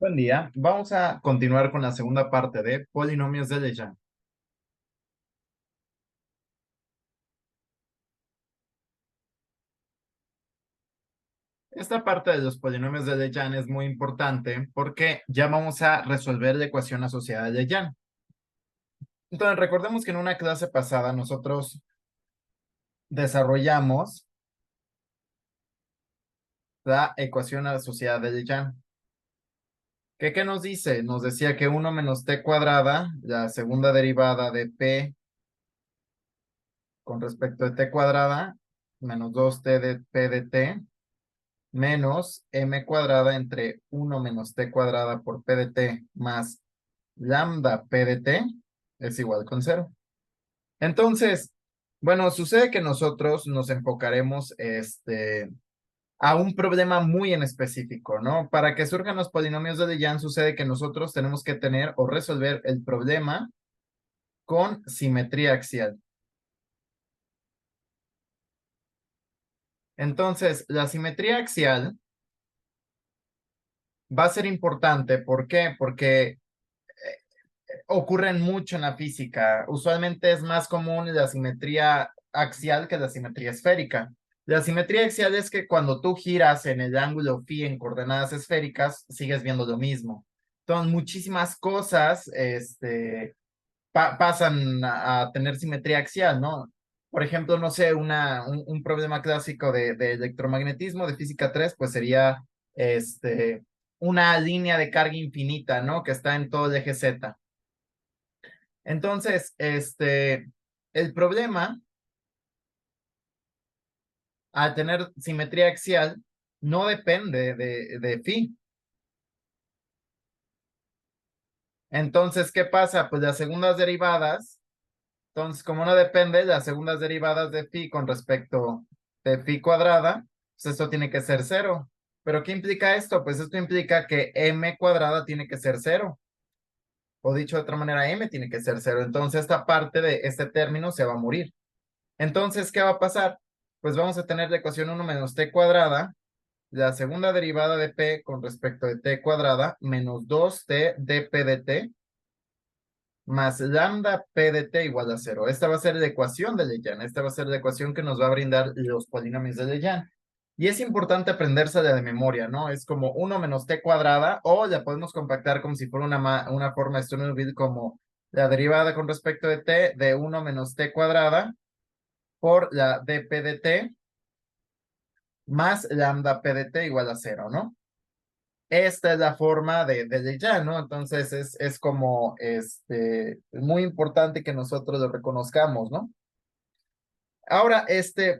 Buen día. Vamos a continuar con la segunda parte de polinomios de Legendre. Esta parte de los polinomios de Legendre es muy importante porque ya vamos a resolver la ecuación asociada de Legendre. Entonces, recordemos que en una clase pasada nosotros desarrollamos la ecuación asociada de Legendre. ¿Qué nos dice? Nos decía que 1 menos t cuadrada, la segunda derivada de p con respecto de t cuadrada, menos 2t de p de t, menos m cuadrada entre 1 menos t cuadrada por p de t más lambda p de t es igual con cero. Entonces, bueno, sucede que nosotros nos enfocaremos a un problema muy en específico, ¿no? Para que surjan los polinomios de Legendre sucede que nosotros tenemos que tener o resolver el problema con simetría axial. Entonces, la simetría axial va a ser importante. ¿Por qué? Porque ocurren mucho en la física. Usualmente es más común la simetría axial que la simetría esférica. La simetría axial es que cuando tú giras en el ángulo phi en coordenadas esféricas, sigues viendo lo mismo. Entonces, muchísimas cosas pasan a tener simetría axial, ¿no? Por ejemplo, no sé, un problema clásico de electromagnetismo de física 3 pues sería una línea de carga infinita, ¿no? Que está en todo el eje Z. Entonces, el problema al tener simetría axial no depende de phi. Entonces, ¿qué pasa? Pues las segundas derivadas, entonces, como no depende, las segundas derivadas de phi con respecto de phi cuadrada, pues esto tiene que ser cero. ¿Pero qué implica esto? Pues esto implica que m cuadrada tiene que ser cero. O dicho de otra manera, m tiene que ser cero. Entonces, esta parte de este término se va a morir. Entonces, ¿qué va a pasar? Pues vamos a tener la ecuación 1 menos t cuadrada, la segunda derivada de p con respecto de t cuadrada, menos 2t dp de t, más lambda p de t igual a cero. Esta va a ser la ecuación de Legendre. Esta va a ser la ecuación que nos va a brindar los polinomios de Legendre. Y es importante aprendérsela de memoria, ¿no? Es como 1 menos t cuadrada, o la podemos compactar como si fuera una forma de Sturm-Liouville como la derivada con respecto de t de 1 menos t cuadrada por la dp de t más lambda p de t igual a cero, ¿no? Esta es la forma de Legendre, ¿no? Entonces es como muy importante que nosotros lo reconozcamos, ¿no? Ahora,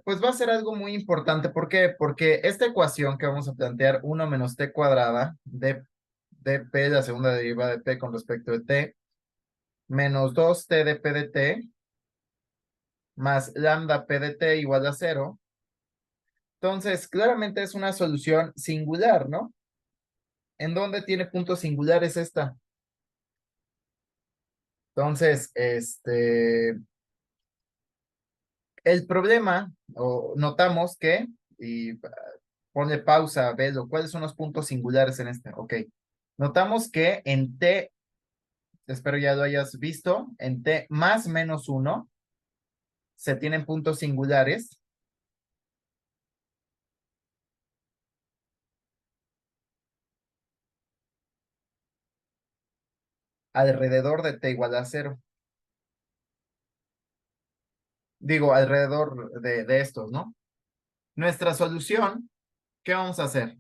pues va a ser algo muy importante. ¿Por qué? Porque esta ecuación que vamos a plantear, 1 menos t cuadrada de p, la segunda derivada de p con respecto de t, menos 2t de p de t, más lambda p de t igual a cero. Entonces, claramente es una solución singular, ¿no? ¿En dónde tiene puntos singulares esta? Entonces, el problema, o notamos que, y ponle pausa, Velo, ¿cuáles son los puntos singulares en este? Ok. Notamos que en t, espero ya lo hayas visto, en t más menos 1 se tienen puntos singulares alrededor de t igual a cero. Digo, alrededor de estos, ¿no? Nuestra solución, ¿qué vamos a hacer?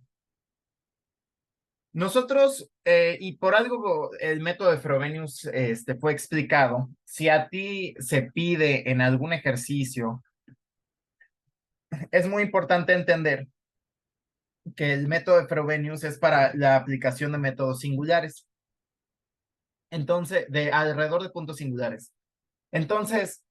Nosotros, y por algo el método de Frobenius fue explicado, si a ti se pide en algún ejercicio, es muy importante entender que el método de Frobenius es para la aplicación de métodos singulares, entonces, de alrededor de puntos singulares. Entonces,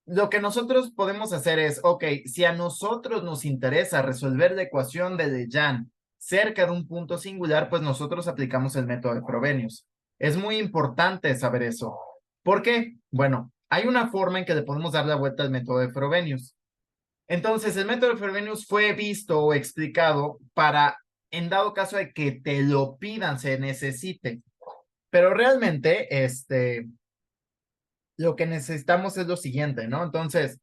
lo que nosotros podemos hacer es, ok, si a nosotros nos interesa resolver la ecuación de Legendre cerca de un punto singular, pues nosotros aplicamos el método de Frobenius. Es muy importante saber eso. ¿Por qué? Bueno, hay una forma en que le podemos dar la vuelta al método de Frobenius. Entonces, el método de Frobenius fue visto o explicado para en dado caso de que te lo pidan, se necesite. Pero realmente, lo que necesitamos es lo siguiente, ¿no? Entonces,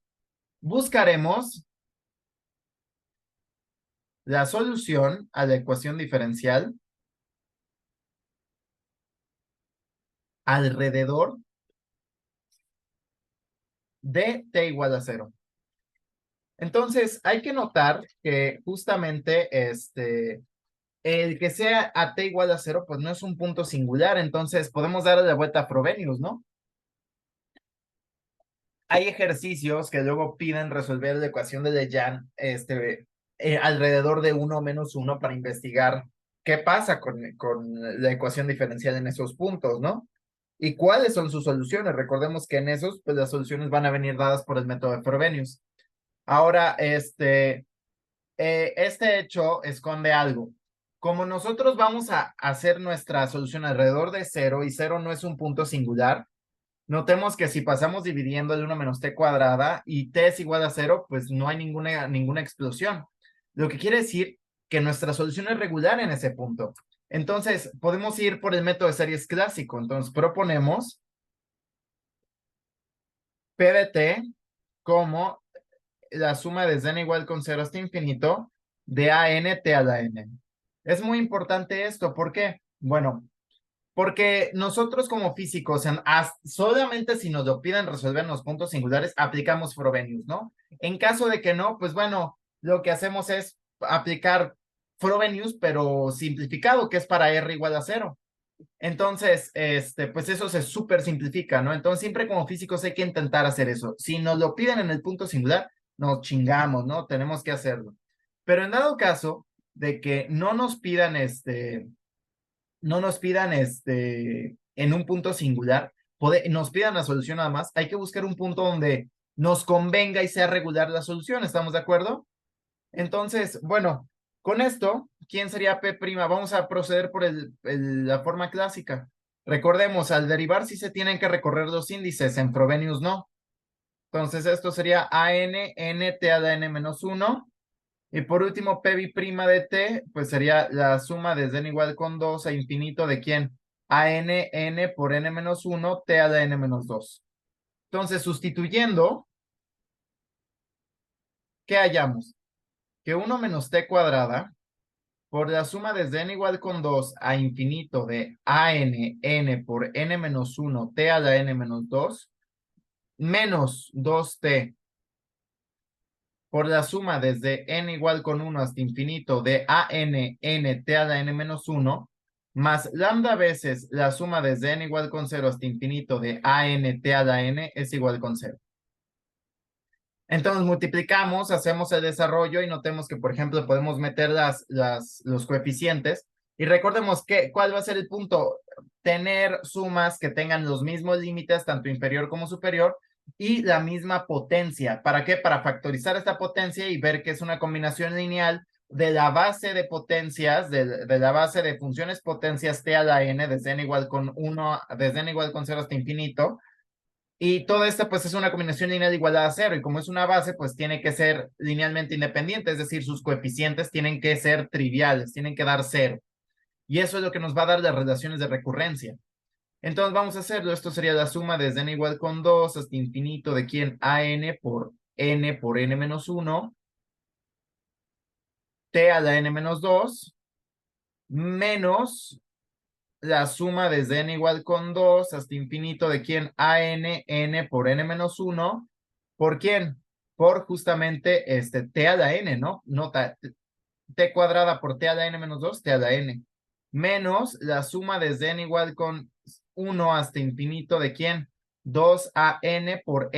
buscaremos la solución a la ecuación diferencial alrededor de t igual a 0. Entonces, hay que notar que justamente el que sea a t igual a 0, pues no es un punto singular, entonces podemos darle la vuelta a Frobenius, ¿no? Hay ejercicios que luego piden resolver la ecuación de Legendre alrededor de 1 menos 1 para investigar qué pasa con la ecuación diferencial en esos puntos, ¿no? ¿Y cuáles son sus soluciones? Recordemos que en esos, pues las soluciones van a venir dadas por el método de Frobenius. Ahora, este hecho esconde algo. Como nosotros vamos a hacer nuestra solución alrededor de 0 y 0 no es un punto singular, notemos que si pasamos dividiendo el 1 menos t cuadrada y t es igual a 0, pues no hay ninguna explosión. Lo que quiere decir que nuestra solución es regular en ese punto. Entonces, podemos ir por el método de series clásico. Entonces, proponemos P de t como la suma desde n igual con 0 hasta infinito de a n t a la n. Es muy importante esto. ¿Por qué? Bueno, porque nosotros como físicos, solamente si nos lo piden resolver en los puntos singulares, aplicamos Frobenius, ¿no? En caso de que no, pues bueno, lo que hacemos es aplicar Frobenius, pero simplificado, que es para R igual a 0. Entonces, pues eso se súper simplifica, ¿no? Entonces, siempre como físicos hay que intentar hacer eso. Si nos lo piden en el punto singular, nos chingamos, ¿no? Tenemos que hacerlo. Pero en dado caso de que no nos pidan en un punto singular, nos pidan la solución nada más, hay que buscar un punto donde nos convenga y sea regular la solución, ¿estamos de acuerdo? Entonces, bueno, con esto, ¿quién sería P'? Vamos a proceder por la forma clásica. Recordemos, al derivar sí se tienen que recorrer los índices, en Frobenius no. Entonces, esto sería AN, N, T a la N menos 1. Y por último, P' de T, pues sería la suma desde n igual con 2 a infinito de quién? AN, N por N menos 1, T a la N menos 2. Entonces, sustituyendo, ¿qué hallamos? Que 1 menos T cuadrada por la suma desde n igual con 2 a infinito de AN, N por N menos 1, T a la N menos 2, menos 2T por la suma desde n igual con 1 hasta infinito de AN, N, T a la N menos 1, más lambda veces la suma desde n igual con 0 hasta infinito de AN, T a la N es igual con 0. Entonces multiplicamos, hacemos el desarrollo y notemos que, por ejemplo, podemos meter los coeficientes y recordemos cuál va a ser el punto. Tener sumas que tengan los mismos límites, tanto inferior como superior, y la misma potencia. ¿Para qué? Para factorizar esta potencia y ver que es una combinación lineal de la base de potencias, de la base de funciones potencias t a la n, desde n igual con 1, desde n igual con 0 hasta infinito, y todo esto pues es una combinación lineal igualada a 0 y como es una base pues tiene que ser linealmente independiente, es decir, sus coeficientes tienen que ser triviales, tienen que dar 0. Y eso es lo que nos va a dar las relaciones de recurrencia. Entonces vamos a hacerlo, esto sería la suma desde n igual con 2 hasta infinito de quién AN por n menos 1, t a la n menos 2, menos la suma desde n igual con 2 hasta infinito de quién AN, N por n menos 1, ¿por quién? Por justamente t a la n, ¿no? Nota, t cuadrada por t a la n menos 2, t a la n, menos la suma desde n igual con 1 hasta infinito de quién? 2 a n por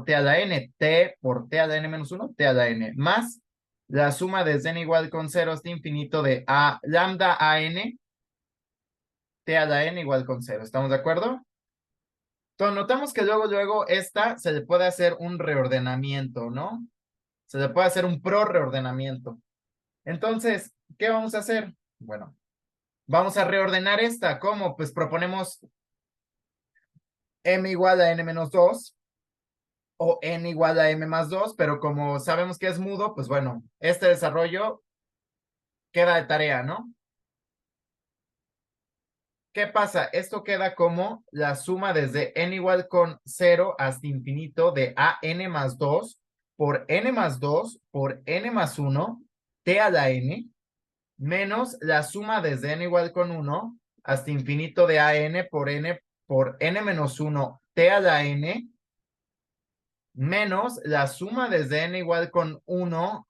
t a la n, t por t a la n menos 1, t a la n, más la suma desde n igual con 0 hasta infinito de a lambda a n, t a la n igual con 0. ¿Estamos de acuerdo? Entonces, notamos que luego, esta se le puede hacer un reordenamiento, ¿no? Se le puede hacer un pro-reordenamiento. Entonces, ¿qué vamos a hacer? Bueno, vamos a reordenar esta. ¿Cómo? Pues proponemos m igual a n menos 2 o n igual a m más 2, pero como sabemos que es mudo, pues bueno, este desarrollo queda de tarea, ¿no? ¿Qué pasa? Esto queda como la suma desde n igual con 0 hasta infinito de an más 2 por n más 2 por n más 1 t a la n menos la suma desde n igual con 1 hasta infinito de an por n menos 1 t a la n menos la suma desde n igual con 1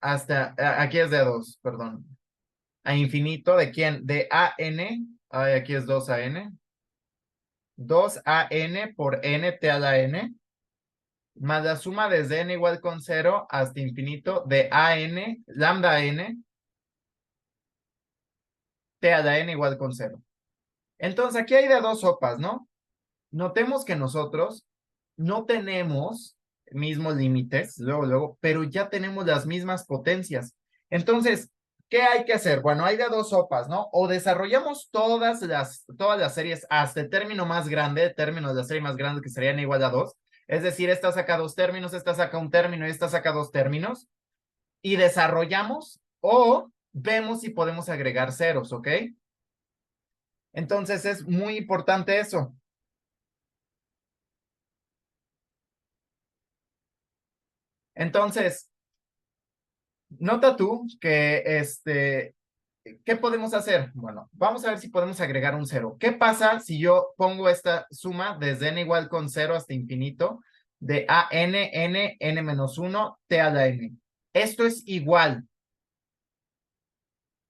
hasta, aquí es de 2, perdón, a infinito de quién, de an, ay, aquí es 2an, 2an por n t a la n, más la suma desde n igual con 0 hasta infinito de an, lambda n, t a la n igual con 0. Entonces aquí hay de dos sopas, ¿no? Notemos que nosotros no tenemos mismos límites, luego, pero ya tenemos las mismas potencias. Entonces, ¿qué hay que hacer? Bueno, hay de dos sopas, ¿no? O desarrollamos todas las series hasta el término más grande, el término de la serie más grande que serían igual a 2. Es decir, esta saca dos términos, esta saca un término y esta saca dos términos. Y desarrollamos o vemos si podemos agregar ceros, ¿ok? Entonces es muy importante eso. Entonces, nota tú que ¿qué podemos hacer? Bueno, vamos a ver si podemos agregar un cero. ¿Qué pasa si yo pongo esta suma desde n igual con 0 hasta infinito de a n menos 1 t a la n? Esto es igual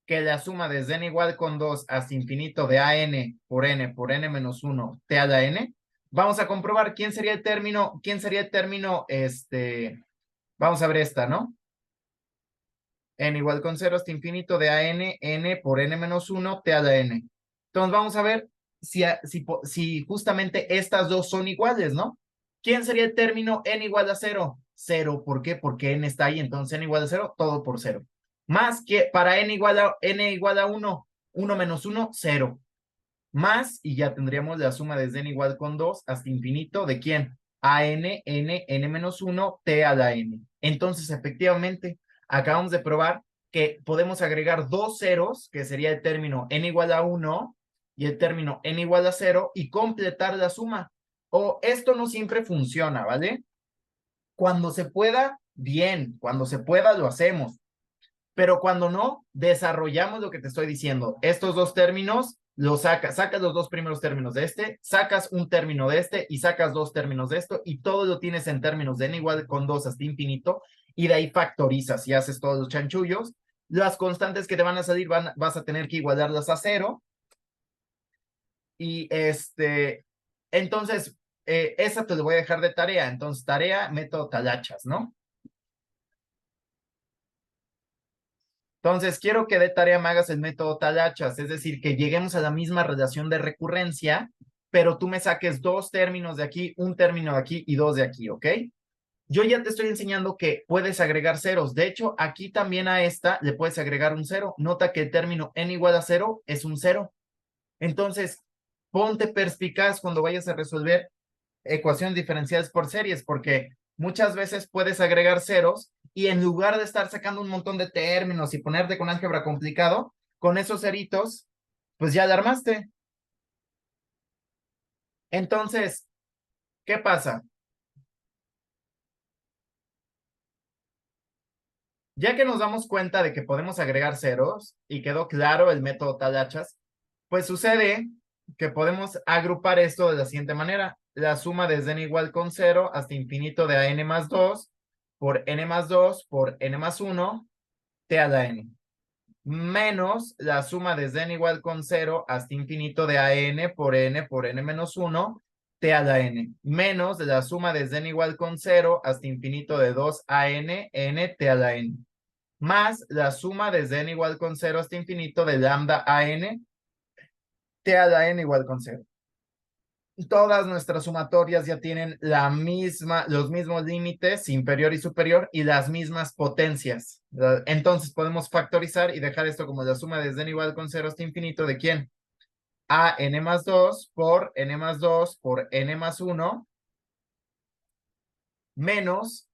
que la suma desde n igual con 2 hasta infinito de a n por n menos 1 t a la n. Vamos a comprobar quién sería el término, vamos a ver esta, ¿no? N igual con 0 hasta infinito de a n por n menos 1 t a la n. Entonces vamos a ver si justamente estas dos son iguales, ¿no? ¿Quién sería el término n igual a 0? 0, ¿por qué? Porque n está ahí, entonces n igual a 0, todo por 0. Más que para n igual a 1, 1 menos 1, 0. Más, y ya tendríamos la suma desde n igual con 2 hasta infinito, ¿de quién? A n menos 1, t a la n. Entonces, efectivamente, acabamos de probar que podemos agregar dos ceros, que sería el término n igual a 1 y el término n igual a 0, y completar la suma. O esto no siempre funciona, ¿vale? Cuando se pueda, bien. Cuando se pueda, lo hacemos. Pero cuando no, desarrollamos lo que te estoy diciendo. Estos dos términos los sacas los dos primeros términos de este, sacas un término de este y sacas dos términos de esto y todo lo tienes en términos de n igual con 2 hasta infinito y de ahí factorizas y haces todos los chanchullos. Las constantes que te van a salir vas a tener que igualarlas a 0 y entonces, esa te lo voy a dejar de tarea. Entonces, tarea, método talachas, ¿no? Entonces, quiero que de tarea me hagas el método talachas, es decir, que lleguemos a la misma relación de recurrencia, pero tú me saques dos términos de aquí, un término de aquí y dos de aquí, ¿ok? Yo ya te estoy enseñando que puedes agregar ceros. De hecho, aquí también a esta le puedes agregar un cero. Nota que el término n igual a 0 es un 0. Entonces, ponte perspicaz cuando vayas a resolver ecuaciones diferenciales por series, porque muchas veces puedes agregar ceros y en lugar de estar sacando un montón de términos y ponerte con álgebra complicado, con esos ceritos, pues ya la armaste. Entonces, ¿qué pasa? Ya que nos damos cuenta de que podemos agregar ceros y quedó claro el método talachas, pues sucede que podemos agrupar esto de la siguiente manera. La suma desde n igual con 0 hasta infinito de a n más 2 por n más 2 por n más 1 t a la n. Menos la suma desde n igual con 0 hasta infinito de a n por n menos 1 t a la n. Menos la suma desde n igual con 0 hasta infinito de 2 a n t a la n. Más la suma desde n igual con 0 hasta infinito de lambda a n t a la n igual con 0. Todas nuestras sumatorias ya tienen los mismos límites, inferior y superior, y las mismas potencias. Entonces podemos factorizar y dejar esto como la suma desde n igual con 0 hasta infinito de ¿quién? A n más 2 por n más 2 por n más 1 menos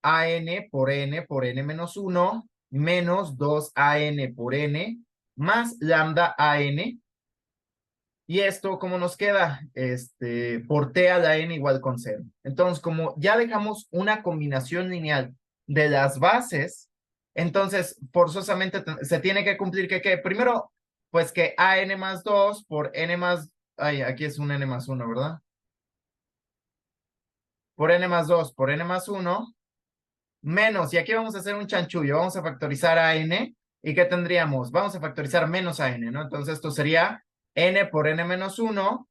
a n por n menos 1 menos 2an por n más lambda an. Y esto, ¿cómo nos queda? Por t a la n igual con 0. Entonces, como ya dejamos una combinación lineal de las bases, entonces forzosamente se tiene que cumplir que primero, pues que an más 2 por n más, ay, aquí es un n más 1, ¿verdad? Por n más 2 por n más 1, menos, y aquí vamos a hacer un chanchullo, vamos a factorizar a n, ¿y qué tendríamos? Vamos a factorizar menos a n, ¿no? Entonces esto sería n por n menos 1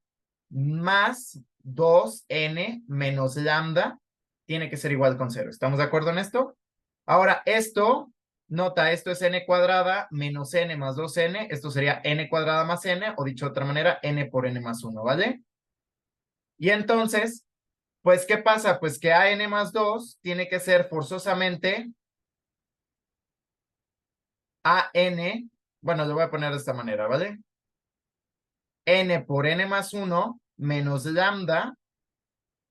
más 2n menos lambda tiene que ser igual con 0. ¿Estamos de acuerdo en esto? Ahora, esto, nota, esto es n cuadrada menos n más 2n, esto sería n cuadrada más n, o dicho de otra manera, n por n más 1, ¿vale? Y entonces, pues, ¿qué pasa? Pues que a n más 2 tiene que ser forzosamente a n, bueno, lo voy a poner de esta manera, ¿vale? N por n más 1 menos lambda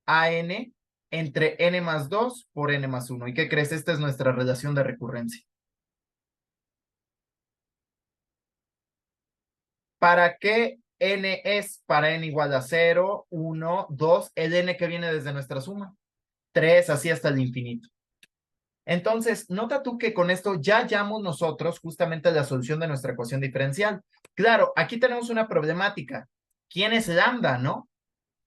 a n entre n más 2 por n más 1. ¿Y qué crees? Esta es nuestra relación de recurrencia. ¿Para qué n es? Para n igual a 0, 1, 2, el n que viene desde nuestra suma. 3, así hasta el infinito. Entonces, nota tú que con esto ya hallamos nosotros justamente la solución de nuestra ecuación diferencial. Claro, aquí tenemos una problemática. ¿Quién es lambda, no?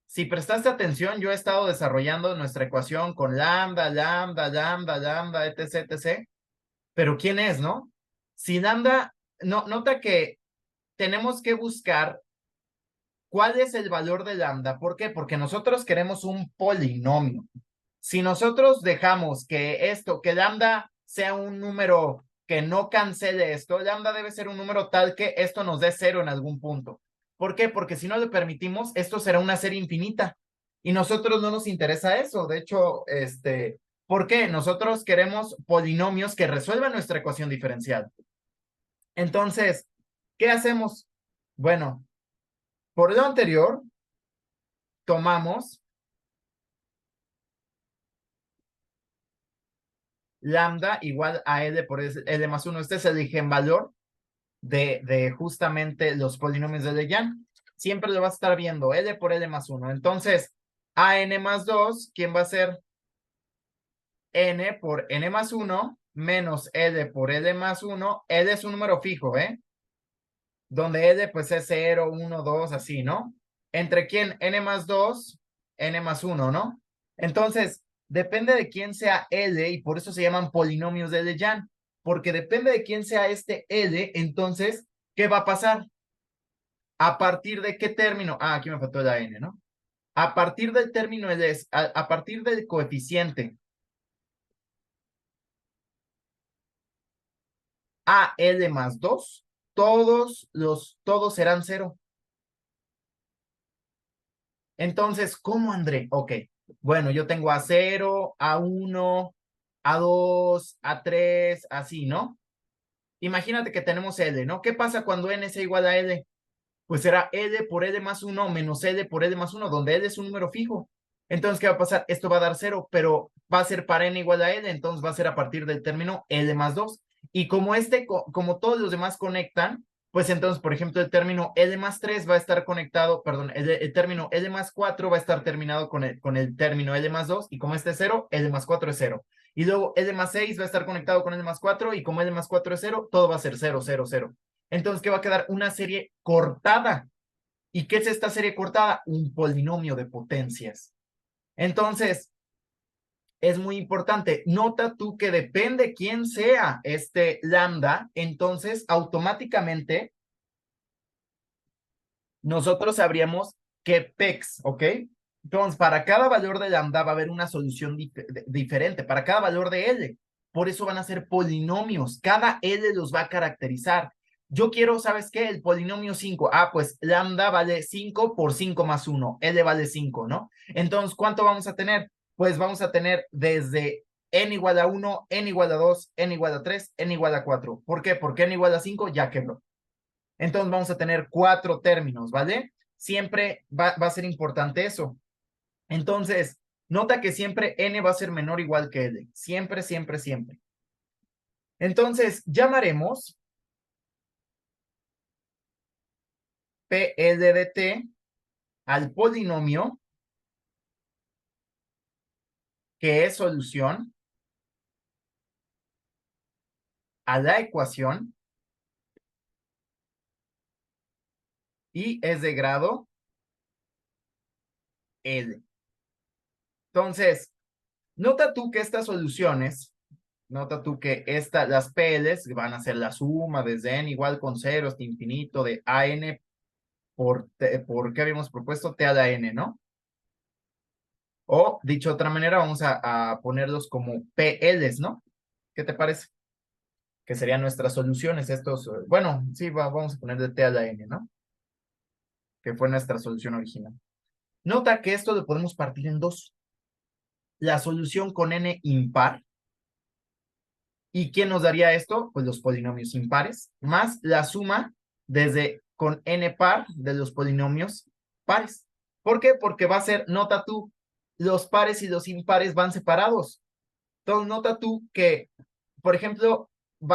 Si prestaste atención, yo he estado desarrollando nuestra ecuación con lambda, lambda, lambda, lambda, etc., etc. Pero ¿quién es, no? Si lambda, no, nota que tenemos que buscar cuál es el valor de lambda. ¿Por qué? Porque nosotros queremos un polinomio. Si nosotros dejamos que esto, que lambda sea un número que no cancele esto, lambda debe ser un número tal que esto nos dé 0 en algún punto. ¿Por qué? Porque si no le permitimos, esto será una serie infinita. Y nosotros no nos interesa eso. De hecho, ¿por qué? Nosotros queremos polinomios que resuelvan nuestra ecuación diferencial. Entonces, ¿qué hacemos? Bueno, por lo anterior, tomamos lambda igual a L por L más 1. Este es el eigenvalor de justamente los polinomios de Legendre. Siempre lo vas a estar viendo, L por L más 1. Entonces, a n más 2, ¿quién va a ser? N por n más 1 menos L por L más 1. L es un número fijo, ¿eh? Donde L pues es 0, 1, 2, así, ¿no? ¿Entre quién? N más 2, N más 1, ¿no? Entonces, depende de quién sea L y por eso se llaman polinomios de Legendre, porque depende de quién sea este L, entonces, ¿qué va a pasar? ¿A partir de qué término? Ah, aquí me faltó la N, ¿no? A partir del término L, a partir del coeficiente AL más 2, todos serán 0. Entonces, ¿cómo, André? Ok, bueno, yo tengo a 0, a 1, a 2, a 3, así, ¿no? Imagínate que tenemos L, ¿no? ¿Qué pasa cuando n sea igual a L? Pues será L por L más 1 menos L por L más 1, donde L es un número fijo. Entonces, ¿qué va a pasar? Esto va a dar 0, pero va a ser para n igual a L, entonces va a ser a partir del término L más 2. Y como como todos los demás conectan, pues entonces, por ejemplo, el término L más 3 va a estar conectado, perdón, el término L más 4 va a estar terminado con el término L más 2, y como este es 0, L más 4 es 0. Y luego L más 6 va a estar conectado con L más 4, y como L más 4 es 0, todo va a ser 0, 0, 0. Entonces, ¿qué va a quedar? Una serie cortada. ¿Y qué es esta serie cortada? Un polinomio de potencias. Entonces, es muy importante. Nota tú que depende quién sea este lambda, entonces automáticamente nosotros sabríamos que PEX, ¿ok? Entonces, para cada valor de lambda va a haber una solución diferente, para cada valor de L. Por eso van a ser polinomios. Cada L los va a caracterizar. Yo quiero, ¿sabes qué? El polinomio 5. Ah, pues lambda vale 5 por 5 más 1. L vale 5, ¿no? Entonces, ¿cuánto vamos a tener? Pues vamos a tener desde n igual a 1, n igual a 2, n igual a 3, n igual a 4. ¿Por qué? Porque n igual a 5 ya quebró. Entonces vamos a tener 4 términos, ¿vale? Siempre va a ser importante eso. Entonces, nota que siempre n va a ser menor o igual que L. Siempre, siempre, siempre. Entonces, llamaremos PL de t al polinomio que es solución a la ecuación y es de grado L. Entonces, nota tú que estas soluciones, nota tú que las PLs van a ser la suma desde n igual con 0 hasta infinito de AN por ¿qué habíamos propuesto? T a la n, ¿no? O, dicho de otra manera, vamos a ponerlos como PLs, ¿no? ¿Qué te parece? Que serían nuestras soluciones, estos, bueno, sí, vamos a poner de T a la n, ¿no? Que fue nuestra solución original. Nota que esto lo podemos partir en dos. La solución con n impar. ¿Y quién nos daría esto? Pues los polinomios impares, más la suma desde con n par de los polinomios pares. ¿Por qué? Porque va a ser, nota tú, los pares y los impares van separados. Entonces, nota tú que, por ejemplo,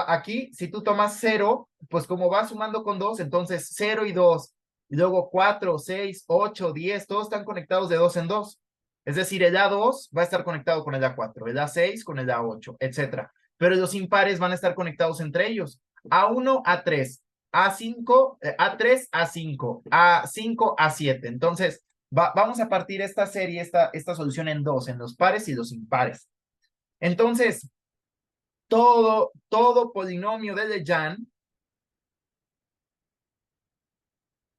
aquí, si tú tomas 0, pues como va sumando con 2, entonces 0 y 2, y luego 4, 6, 8, 10, todos están conectados de 2 en 2. Es decir, el A2 va a estar conectado con el A4, el A6 con el A8, etcétera. Pero los impares van a estar conectados entre ellos. A1, A3, A5, A3, A5, A5, A7. Entonces, vamos a partir esta serie, esta solución en dos, en los pares y los impares. Entonces, todo polinomio de Legendre,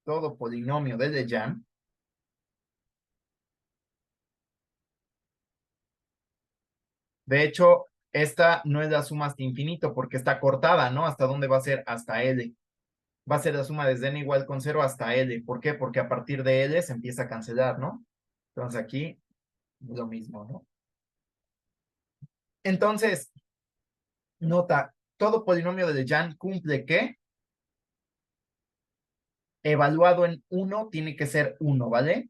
todo polinomio de Legendre, de hecho, esta no es la suma hasta infinito porque está cortada, ¿no? ¿Hasta dónde va a ser? Hasta L. Va a ser la suma desde n igual con 0 hasta L. ¿Por qué? Porque a partir de L se empieza a cancelar, ¿no? Entonces aquí lo mismo, ¿no? Entonces, nota, todo polinomio de Legendre cumple que evaluado en 1 tiene que ser 1, ¿vale?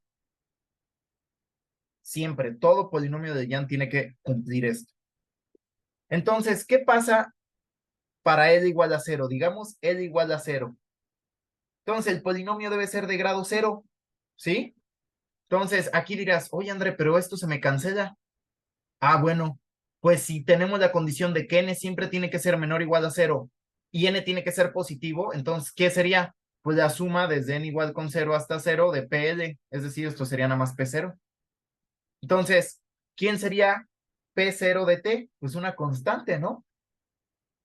Siempre, todo polinomio de Legendre tiene que cumplir esto. Entonces, ¿qué pasa para L igual a 0? Digamos L igual a 0. Entonces, el polinomio debe ser de grado 0, ¿sí? Entonces, aquí dirás, oye, André, pero esto se me cancela. Ah, bueno, pues si tenemos la condición de que n siempre tiene que ser menor o igual a 0 y n tiene que ser positivo, entonces, ¿qué sería? Pues la suma desde n igual con 0 hasta 0 de PL, es decir, esto sería nada más P0. Entonces, ¿quién sería P0 de T? Pues una constante, ¿no?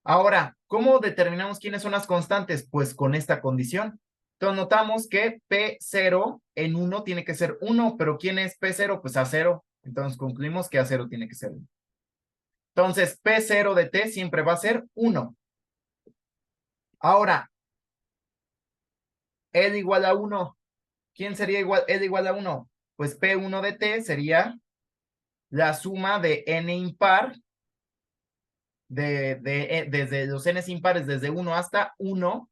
Ahora, ¿cómo determinamos quiénes son las constantes? Pues con esta condición. Entonces notamos que P0 en 1 tiene que ser 1, pero ¿quién es P0? Pues A0. Entonces concluimos que A0 tiene que ser 1. Entonces P0 de T siempre va a ser 1. Ahora, L igual a 1. ¿Quién sería L igual a 1? Pues P1 de T sería la suma de n impar desde los n impares desde 1 hasta 1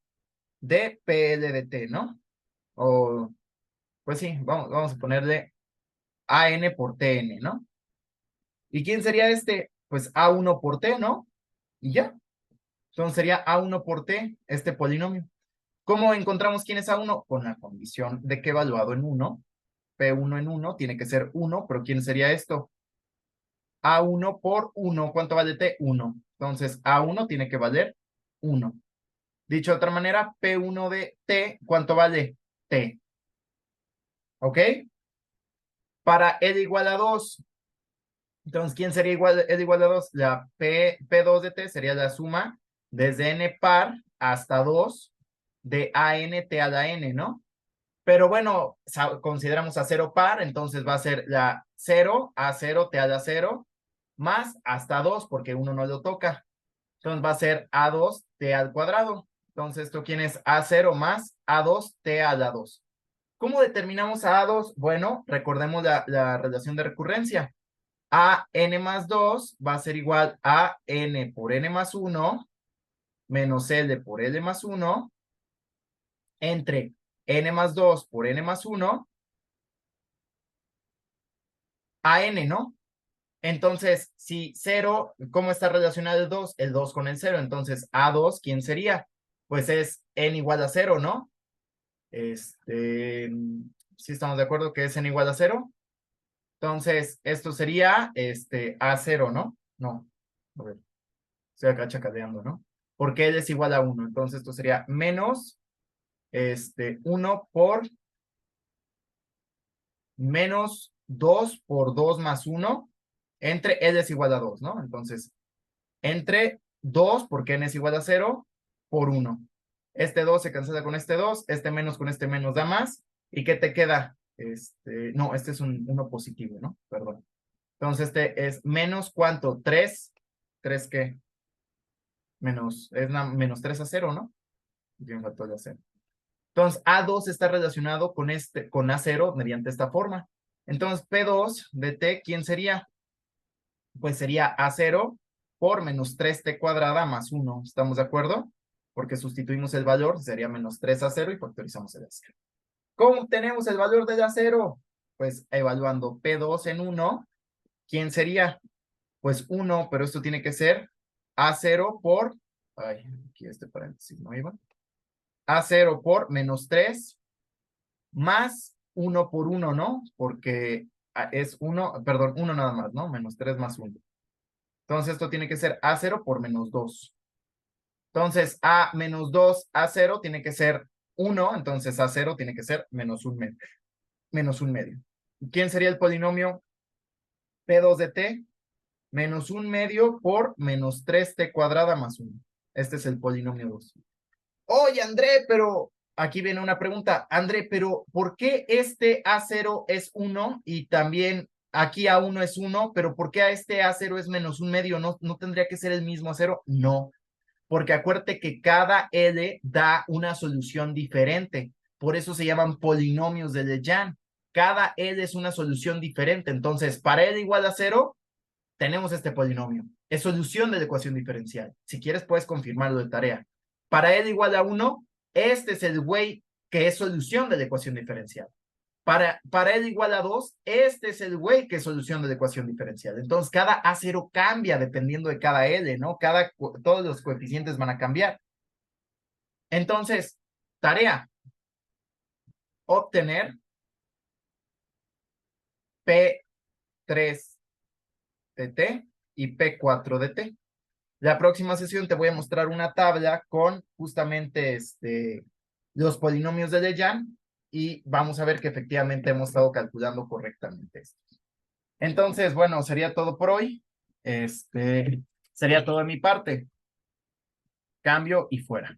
de PL de T, ¿no? O, pues sí, vamos a ponerle AN por TN, ¿no? ¿Y quién sería este? Pues A1 por T, ¿no? Y ya. Entonces sería A1 por T, este polinomio. ¿Cómo encontramos quién es A1? Con la condición de que evaluado en 1, P1 en 1 tiene que ser 1, pero ¿quién sería esto? A1 por 1, ¿cuánto vale T? 1. Entonces A1 tiene que valer 1. Dicho de otra manera, P1 de T, ¿cuánto vale? T. ¿Ok? Para L igual a 2, entonces, ¿quién sería L igual a 2? La P2 de T sería la suma desde n par hasta 2 de ANT a la n, ¿no? Pero bueno, consideramos a 0 par, entonces va a ser la 0 a 0 T a la 0 más hasta 2 porque uno no lo toca. Entonces va a ser A2 T al cuadrado. Entonces, ¿esto quién es? A0 más A2 T a la 2. ¿Cómo determinamos a A2? Bueno, recordemos la relación de recurrencia. A n más 2 va a ser igual a n por n más 1 menos L por L más 1 entre n más 2 por n más 1 a n, ¿no? Entonces, si 0, ¿cómo está relacionado el 2? El 2 con el 0. Entonces, A2, ¿quién sería? Pues es n igual a 0, ¿no? ¿Sí estamos de acuerdo que es n igual a 0? Entonces, esto sería A0, ¿no? No. A ver, estoy acá chacadeando, ¿no? Porque L es igual a 1. Entonces, esto sería menos 1 por menos 2 por 2 más 1 entre L es igual a 2, ¿no? Entonces, entre 2, porque n es igual a 0, por 1. Este 2 se cancela con este menos con este menos da más. ¿Y qué te queda? No, este es un 1 positivo, ¿no? Perdón. Entonces, este es menos, ¿cuánto? 3. ¿3 qué? Menos, es menos 3 a 0, ¿no? Bien, faltó el a 0. Entonces, A2 está relacionado con A0 mediante esta forma. Entonces, P2 de T, ¿quién sería? Pues sería A0 por menos 3T cuadrada más 1. ¿Estamos de acuerdo? Porque sustituimos el valor, sería menos 3 a 0 y factorizamos el A0. ¿Cómo obtenemos el valor del A0? Pues evaluando P2 en 1, ¿quién sería? Pues 1, pero esto tiene que ser A0 por, ay, aquí este paréntesis no iba, A0 por menos 3 más 1 por 1, ¿no? Porque es 1, perdón, 1 nada más, ¿no? Menos 3 más 1. Entonces esto tiene que ser A0 por menos 2. Entonces A menos 2, A0 tiene que ser 1, entonces A0 tiene que ser menos 1 medio. Menos 1 medio. ¿Quién sería el polinomio P2 de T? Menos 1 medio por menos 3T cuadrada más 1. Este es el polinomio 2. Oye, André, pero aquí viene una pregunta. André, pero ¿por qué este A0 es 1 y también aquí A1 es 1, pero ¿por qué a este A0 es menos 1 medio? ¿No tendría que ser el mismo A0? No, porque acuérdate que cada L da una solución diferente. Por eso se llaman polinomios de Legendre. Cada L es una solución diferente. Entonces, para L igual a 0, tenemos este polinomio. Es solución de la ecuación diferencial. Si quieres, puedes confirmarlo de tarea. Para L igual a 1, este es el güey que es solución de la ecuación diferencial. Para L igual a 2, este es el güey que es solución de la ecuación diferencial. Entonces, cada A0 cambia dependiendo de cada L, ¿no? Todos los coeficientes van a cambiar. Entonces, tarea, obtener P3 de T y P4 de T. La próxima sesión te voy a mostrar una tabla con justamente los polinomios de Legendre y vamos a ver que efectivamente hemos estado calculando correctamente esto. Entonces, bueno, sería todo por hoy. Sería todo de mi parte. Cambio y fuera.